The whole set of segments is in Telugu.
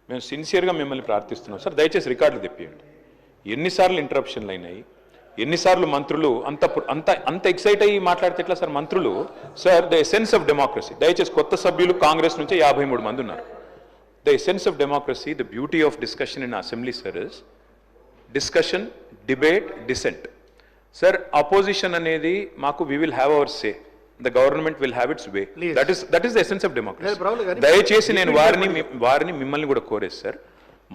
మేము సిన్సియర్గా మిమ్మల్ని ప్రార్థిస్తున్నాం సార్, దయచేసి రికార్డులు తెప్పియండి. ఎన్నిసార్లు ఇంటరప్షన్లు అయినాయి, ఎన్నిసార్లు మంత్రులు అంత అంత అంత ఎక్సైట్ అయ్యి మాట్లాడితే ఎట్లా సార్ మంత్రులు? Sir the essence of democracy, దయచేసి కొత్త సభ్యులు కాంగ్రెస్ నుంచి 53 మంది ఉన్నారు. The essence of democracy, the beauty of discussion in assembly sir is discussion, debate, dissent. Sir opposition అనేది మాకు we will have our say, the government will have its way. That is the essence of democracy. దయచేసి నేను వారిని మిమ్మల్ని కూడా కోరేది సార్,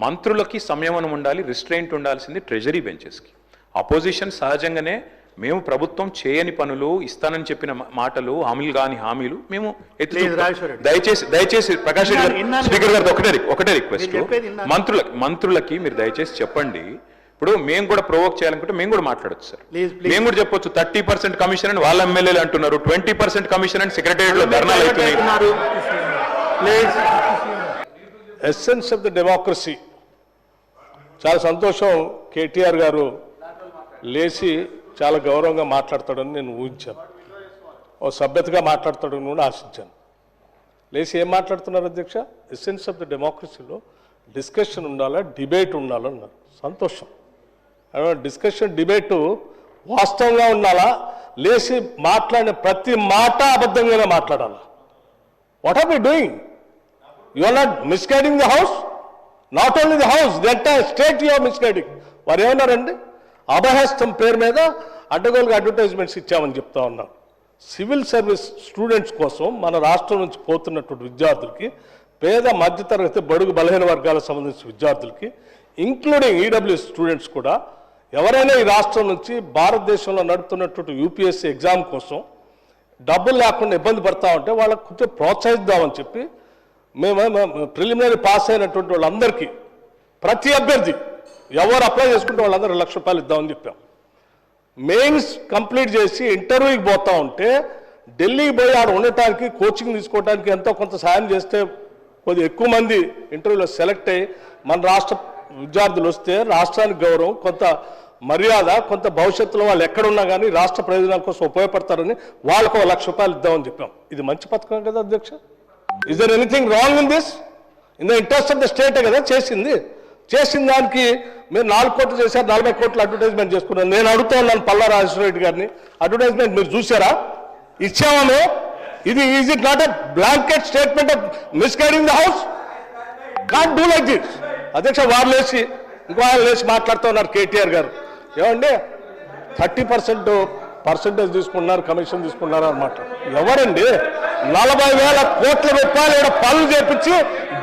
మంత్రులకి సంయమనం ఉండాలి, రిస్ట్రెయింట్ ఉండాల్సింది ట్రెజరీ బెంచెస్కి. అపోజిషన్ సహజంగానే మేము ప్రభుత్వం చేయని పనులు, ఇస్తానని చెప్పిన మాటలు, హామీలు మేము దయచేసి ప్రకాష్ రెడ్డి గారు, స్పీకర్ గారు ఒకటే రిక్వెస్ట్, మంత్రులకి మీరు దయచేసి చెప్పండి. ఇప్పుడు మేము కూడా ప్రొవోక్ చేయాలనుకుంటే మేము కూడా మాట్లాడచ్చు సార్, మేము కూడా చెప్పొచ్చు 30% కమిషన్ అని వాళ్ళ ఎమ్మెల్యేలు అంటున్నారు, 20% కమిషన్ అని సెక్రటేరియట్ లో ధర్నాలు అవుతున్నాయి. Essence of the democracy. చాలా సంతోషం, కేటీఆర్ గారు లేచి చాలా గౌరవంగా మాట్లాడతాడని నేను ఊహించాను, ఓ సభ్యతగా మాట్లాడతాడని కూడా ఆశించాను. లేచి ఏం మాట్లాడుతున్నారు అధ్యక్ష? ఎసెన్స్ ఆఫ్ ద డెమోక్రసీలో డిస్కషన్ ఉండాలా, డిబేట్ ఉండాలన్నారు. సంతోషం. డిస్కషన్, డిబేటు వాస్తవంగా ఉండాలా, లేచి మాట్లాడిన ప్రతి మాట అబద్ధంగానే మాట్లాడాలా? What are we doing? You are not misguiding the house, not only the house, the entire state you are misguiding. వారు ఏమన్నారండి? అభయహస్తం పేరు మీద అడ్డగోలుగా అడ్వర్టైజ్మెంట్స్ ఇచ్చామని చెప్తా ఉన్నారు. సివిల్ సర్వీస్ స్టూడెంట్స్ కోసం మన రాష్ట్రం నుంచి పోతున్నటువంటి విద్యార్థులకి, పేద మధ్యతరగతి బడుగు బలహీన వర్గాలకు సంబంధించిన విద్యార్థులకి, ఇంక్లూడింగ్ ఈడబ్ల్యూఎస్ స్టూడెంట్స్ కూడా, ఎవరైనా ఈ రాష్ట్రం నుంచి భారతదేశంలో నడుపుతున్నటువంటి యూపీఎస్సీ ఎగ్జామ్ కోసం డబ్బులు లేకుండా ఇబ్బంది పడతా ఉంటే వాళ్ళకు కొంచెం ప్రోత్సహిద్దామని చెప్పి మేము ప్రిలిమినరీ పాస్ అయినటువంటి వాళ్ళందరికీ, ప్రతి అభ్యర్థి ఎవరు అప్లై చేసుకుంటే వాళ్ళందరూ ₹1,00,000 ఇద్దామని చెప్పాం. మెయిన్స్ కంప్లీట్ చేసి ఇంటర్వ్యూకి పోతా ఉంటే ఢిల్లీకి పోయి ఆడ ఉండటానికి, కోచింగ్ తీసుకోవడానికి ఎంతో కొంత సాయం చేస్తే కొద్దిగా ఎక్కువ మంది ఇంటర్వ్యూలో సెలెక్ట్ అయ్యి మన రాష్ట్ర విద్యార్థులు వస్తే రాష్ట్రానికి గౌరవం, కొంత మర్యాద, కొంత భవిష్యత్తులో వాళ్ళు ఎక్కడున్నా కానీ రాష్ట్ర ప్రయోజనాల కోసం ఉపయోగపడతారని వాళ్ళకు ₹1,00,000 ఇద్దామని చెప్పాం. ఇది మంచి పథకం కదా అధ్యక్ష? Is there anything wrong in this? In the interest of the స్టేటే కదా చేసింది. చేసిన దానికి మీరు 4 కోట్లు చేశారు, 40 కోట్లు అడ్వర్టైజ్మెంట్ చేసుకున్నారు. నేను అడుగుతా ఉన్నాను పల్లా రాజేశ్వరరెడ్డి గారిని, అడ్వర్టైజ్మెంట్ మీరు చూసారా? ఇచ్చామా? ఇది is it not a blanket statement of misguiding the house? Can't do like this. అధ్యక్ష, వారు లేచి ఇంకో ఆయన లేచి మాట్లాడుతూ ఉన్నారు కేటీఆర్ గారు. ఏమండి 30% తీసుకున్నారు, కమిషన్ తీసుకున్నారు అన్నమాట. ఎవరండి 40,000 కోట్ల రూపాయలు ఇక్కడ పనులు చేపించి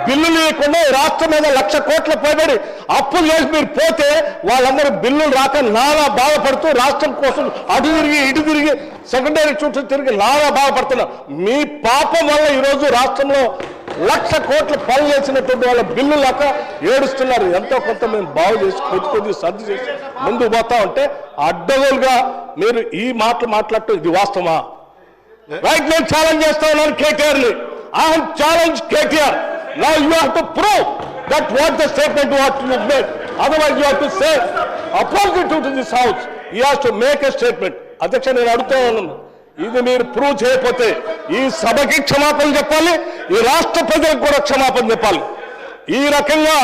బిల్లు లేకుండా రాష్ట్రం మీద 1,00,000 కోట్ల పైబడి అప్పులు చేసి మీరు పోతే వాళ్ళందరూ బిల్లులు రాక నానా బాధపడుతూ రాష్ట్రం కోసం అటు తిరిగి ఇటు తిరిగి సెకండరీ చుట్టూ తిరిగి నానా బాధపడుతున్నారు. మీ పాపం వల్ల ఈరోజు రాష్ట్రంలో 1,00,000 కోట్ల పనులు చేసినటువంటి వాళ్ళ బిల్లు లేక ఏడుస్తున్నారు. ఎంతో కొంత మేము బాగు చేసి కొద్ది సర్ది చేసి ముందుకు పోతా ఉంటే అడ్డగోలుగా మీరు ఈ మాటలు మాట్లాడటం ఇది వాస్తవమా? రైట్, నేను ఛాలెంజ్ చేస్తా ఉన్నాను కేటీఆర్ని. I have challenge KTR. Now you have to prove that what the statement what you made. Otherwise you have to say opposite to this house. He has to make a statement. అధ్యక్ష, నేను అడుగుతా ఉన్నాను, ఇది మీరు ప్రూవ్ చేయకపోతే ఈ సభకి క్షమాపణ చెప్పాలి, ఈ రాష్ట్ర ప్రజలకు కూడా క్షమాపణ చెప్పాలి. ఈ రకంగా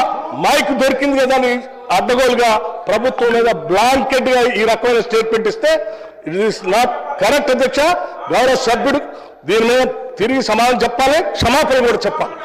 మైక్ దొరికింది కదా అని అడ్డగోలుగా ప్రభుత్వం మీద బ్లాంకెట్ గా ఈ రకమైన స్టేట్మెంట్ ఇస్తే ఇట్ ఈస్ నాట్ కరెక్ట్ అధ్యక్ష. గౌరవ సభ్యుడు దీని మీద తిరిగి సమాధానం చెప్పాలి, క్షమాపణ కూడా చెప్పాలి.